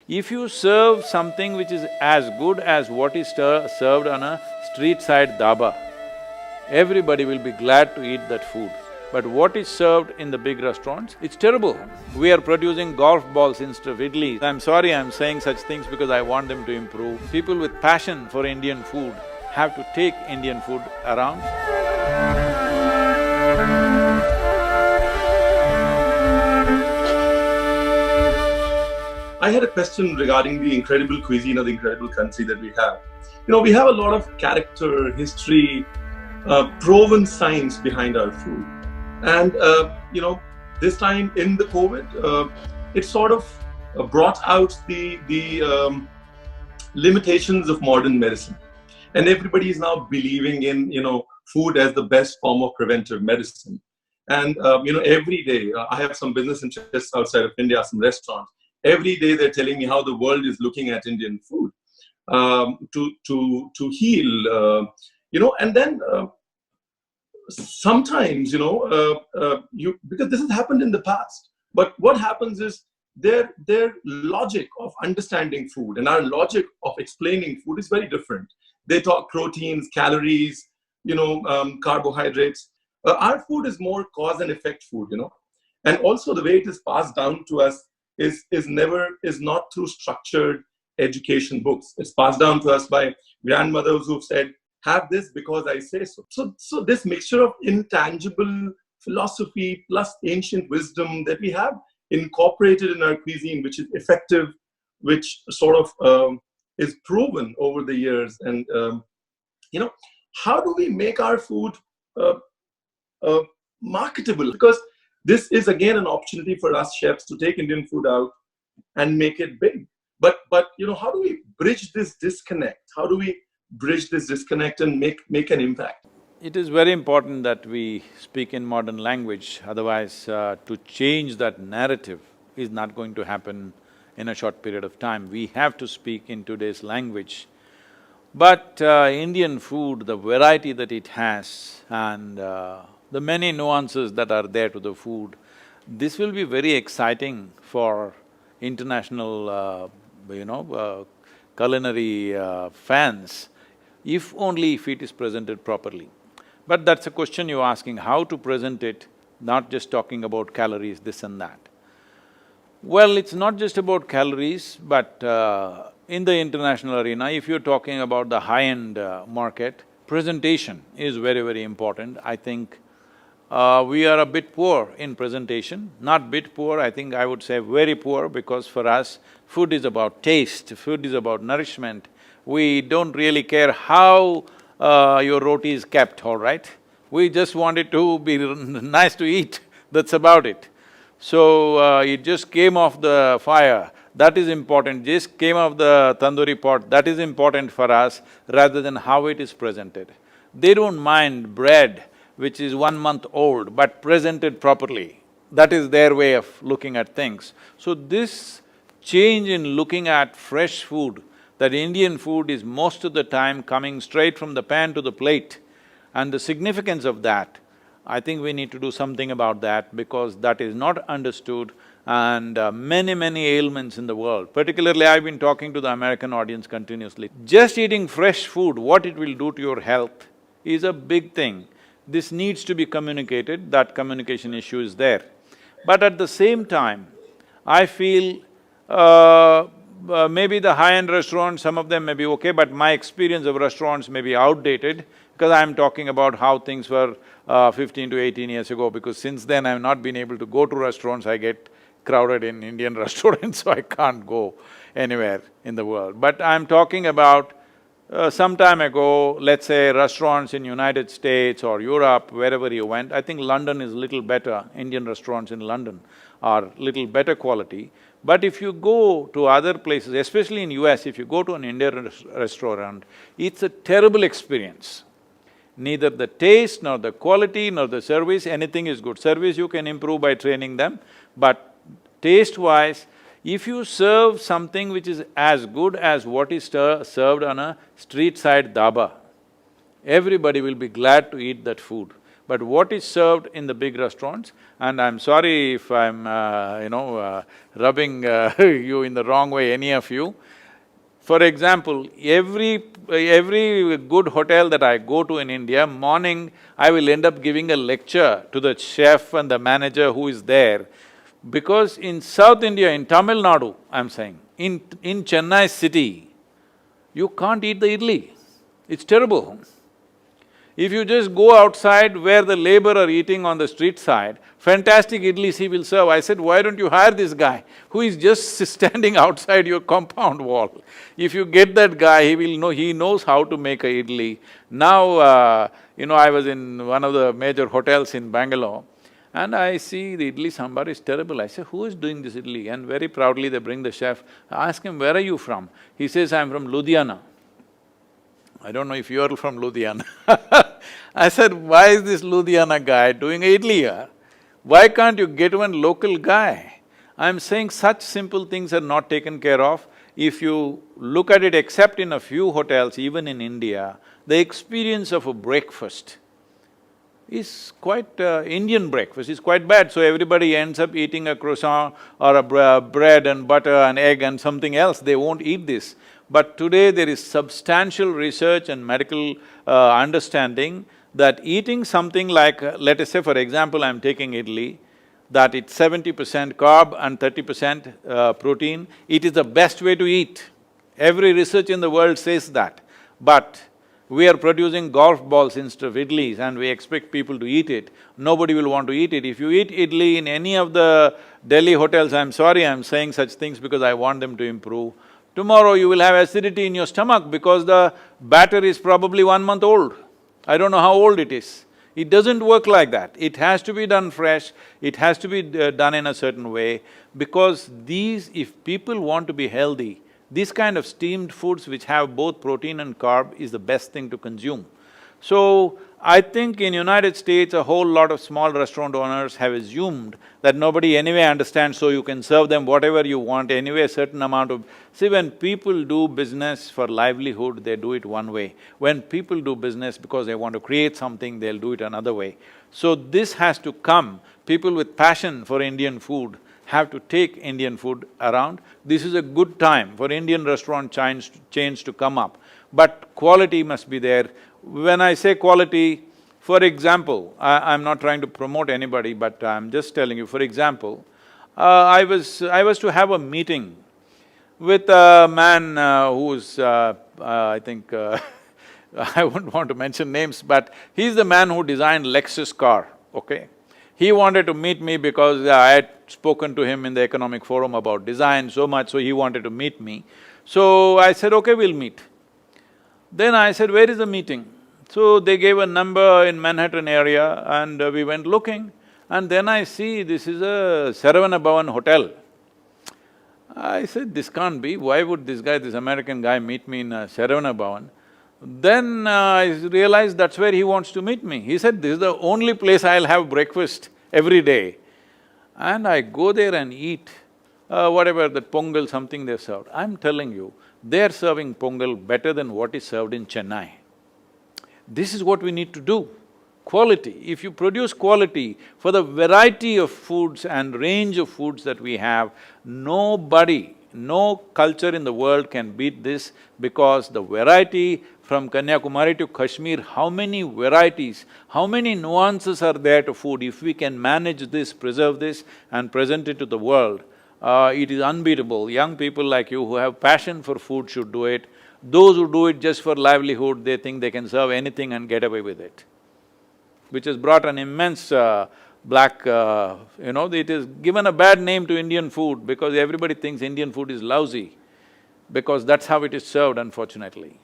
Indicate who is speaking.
Speaker 1: If you serve something which is as good as what is served on a street side dhaba, everybody will be glad to eat that food. But what is served in the big restaurants, it's terrible. We are producing golf balls instead of idlis. I'm sorry I'm saying such things because I want them to improve. People with passion for Indian food have to take Indian food around.
Speaker 2: I had a question regarding the incredible cuisine of the incredible country that we have. We have a lot of character, history, proven science behind our food. And, this time in the COVID, it sort of brought out the limitations of modern medicine. And everybody is now believing in, food as the best form of preventive medicine. And, every day, I have some business interests outside of India, some restaurants. Every day they're telling me how the world is looking at Indian food to heal, and then sometimes, because this has happened in the past, but what happens is their logic of understanding food and our logic of explaining food is very different. They talk proteins, calories, carbohydrates. Our food is more cause and effect food, and also the way it is passed down to us is not through structured education books. It's passed down to us by grandmothers who've said, have this because I say so. So this mixture of intangible philosophy plus ancient wisdom that we have incorporated in our cuisine, which is effective, which sort of is proven over the years. And, how do we make our food marketable? Because this is again an opportunity for us chefs to take Indian food out and make it big. But how do we bridge this disconnect? How do we bridge this disconnect and make an impact?
Speaker 1: It is very important that we speak in modern language, otherwise to change that narrative is not going to happen in a short period of time. We have to speak in today's language. But Indian food, the variety that it has and the many nuances that are there to the food, this will be very exciting for international, culinary fans, if only if it is presented properly. But that's a question you're asking, how to present it, not just talking about calories, this and that. Well, it's not just about calories, but in the international arena, if you're talking about the high-end market, presentation is very, very important. I think we are a bit poor in presentation, not bit poor, I think I would say very poor, because for us, food is about taste, food is about nourishment. We don't really care how your roti is kept, all right? We just want it to be nice to eat, that's about it. So, it just came off the fire, that is important, just came off the tandoori pot, that is important for us, rather than how it is presented. They don't mind bread which is 1 month old, but presented properly. That is their way of looking at things. So this change in looking at fresh food, that Indian food is most of the time coming straight from the pan to the plate, and the significance of that, I think we need to do something about that because that is not understood, and many ailments in the world, particularly I've been talking to the American audience continuously. Just eating fresh food, what it will do to your health is a big thing. This needs to be communicated, that communication issue is there. But at the same time, I feel maybe the high-end restaurants, some of them may be okay, but my experience of restaurants may be outdated because I'm talking about how things were 15 to 18 years ago, because since then I've not been able to go to restaurants, I get crowded in Indian restaurants, so I can't go anywhere in the world. But I'm talking about some time ago, let's say restaurants in United States or Europe, wherever you went, I think London is little better, Indian restaurants in London are little better quality. But if you go to other places, especially in US, if you go to an Indian restaurant, it's a terrible experience. Neither the taste, nor the quality, nor the service, anything is good. Service you can improve by training them, but taste-wise, if you serve something which is as good as what is served on a street side dhaba, everybody will be glad to eat that food. But what is served in the big restaurants, and I'm sorry if I'm, rubbing you in the wrong way, any of you. For example, every good hotel that I go to in India, morning I will end up giving a lecture to the chef and the manager who is there. Because in South India, in Tamil Nadu, I'm saying, in Chennai city, you can't eat the idli. It's terrible. If you just go outside where the labor are eating on the street side, fantastic idlis he will serve. I said, why don't you hire this guy who is just standing outside your compound wall? If you get that guy, he knows how to make a idli. Now, I was in one of the major hotels in Bangalore, and I see the idli sambar is terrible. I say, who is doing this idli? And very proudly they bring the chef. I ask him, where are you from? He says, I'm from Ludhiana. I don't know if you're from Ludhiana. I said, why is this Ludhiana guy doing idli here? Why can't you get one local guy? I'm saying such simple things are not taken care of. If you look at it, except in a few hotels, even in India, the experience of a breakfast is quite… Indian breakfast is quite bad, so everybody ends up eating a croissant or a bread and butter and egg and something else, they won't eat this. But today there is substantial research and medical understanding that eating something like, let us say for example, I'm taking idli, that it's 70% carb and 30% protein, it is the best way to eat. Every research in the world says that. But we are producing golf balls instead of idlis and we expect people to eat it, nobody will want to eat it. If you eat idli in any of the Delhi hotels, I'm sorry I'm saying such things because I want them to improve. Tomorrow you will have acidity in your stomach because the batter is probably 1 month old. I don't know how old it is. It doesn't work like that. It has to be done fresh, it has to be done in a certain way, because if people want to be healthy, these kind of steamed foods which have both protein and carb is the best thing to consume. So, I think in United States, a whole lot of small restaurant owners have assumed that nobody anyway understands, so you can serve them whatever you want, anyway a certain amount of… See, when people do business for livelihood, they do it one way. When people do business because they want to create something, they'll do it another way. So this has to come, people with passion for Indian food have to take Indian food around. This is a good time for Indian restaurant chains to come up, but quality must be there. When I say quality, for example, I'm not trying to promote anybody, but I'm just telling you, for example, I was to have a meeting with a man who's… I think… I wouldn't want to mention names, but he's the man who designed Lexus car, okay? He wanted to meet me because I had spoken to him in the economic forum about design so much, so he wanted to meet me. So I said, okay, we'll meet. Then I said, where is the meeting? So they gave a number in Manhattan area and we went looking, and then I see this is a Saravana Bhavan hotel. I said, this can't be, why would this American guy meet me in a Saravana Bhavan? Then I realized that's where he wants to meet me. He said, this is the only place I'll have breakfast every day. And I go there and eat whatever, that pongal, something they served. I'm telling you, they're serving pongal better than what is served in Chennai. This is what we need to do, quality. If you produce quality for the variety of foods and range of foods that we have, nobody, no culture in the world can beat this, because the variety from Kanyakumari to Kashmir, how many varieties, how many nuances are there to food. If we can manage this, preserve this and present it to the world, it is unbeatable. Young people like you who have passion for food should do it. Those who do it just for livelihood, they think they can serve anything and get away with it, which has brought an immense it has given a bad name to Indian food because everybody thinks Indian food is lousy, because that's how it is served, unfortunately.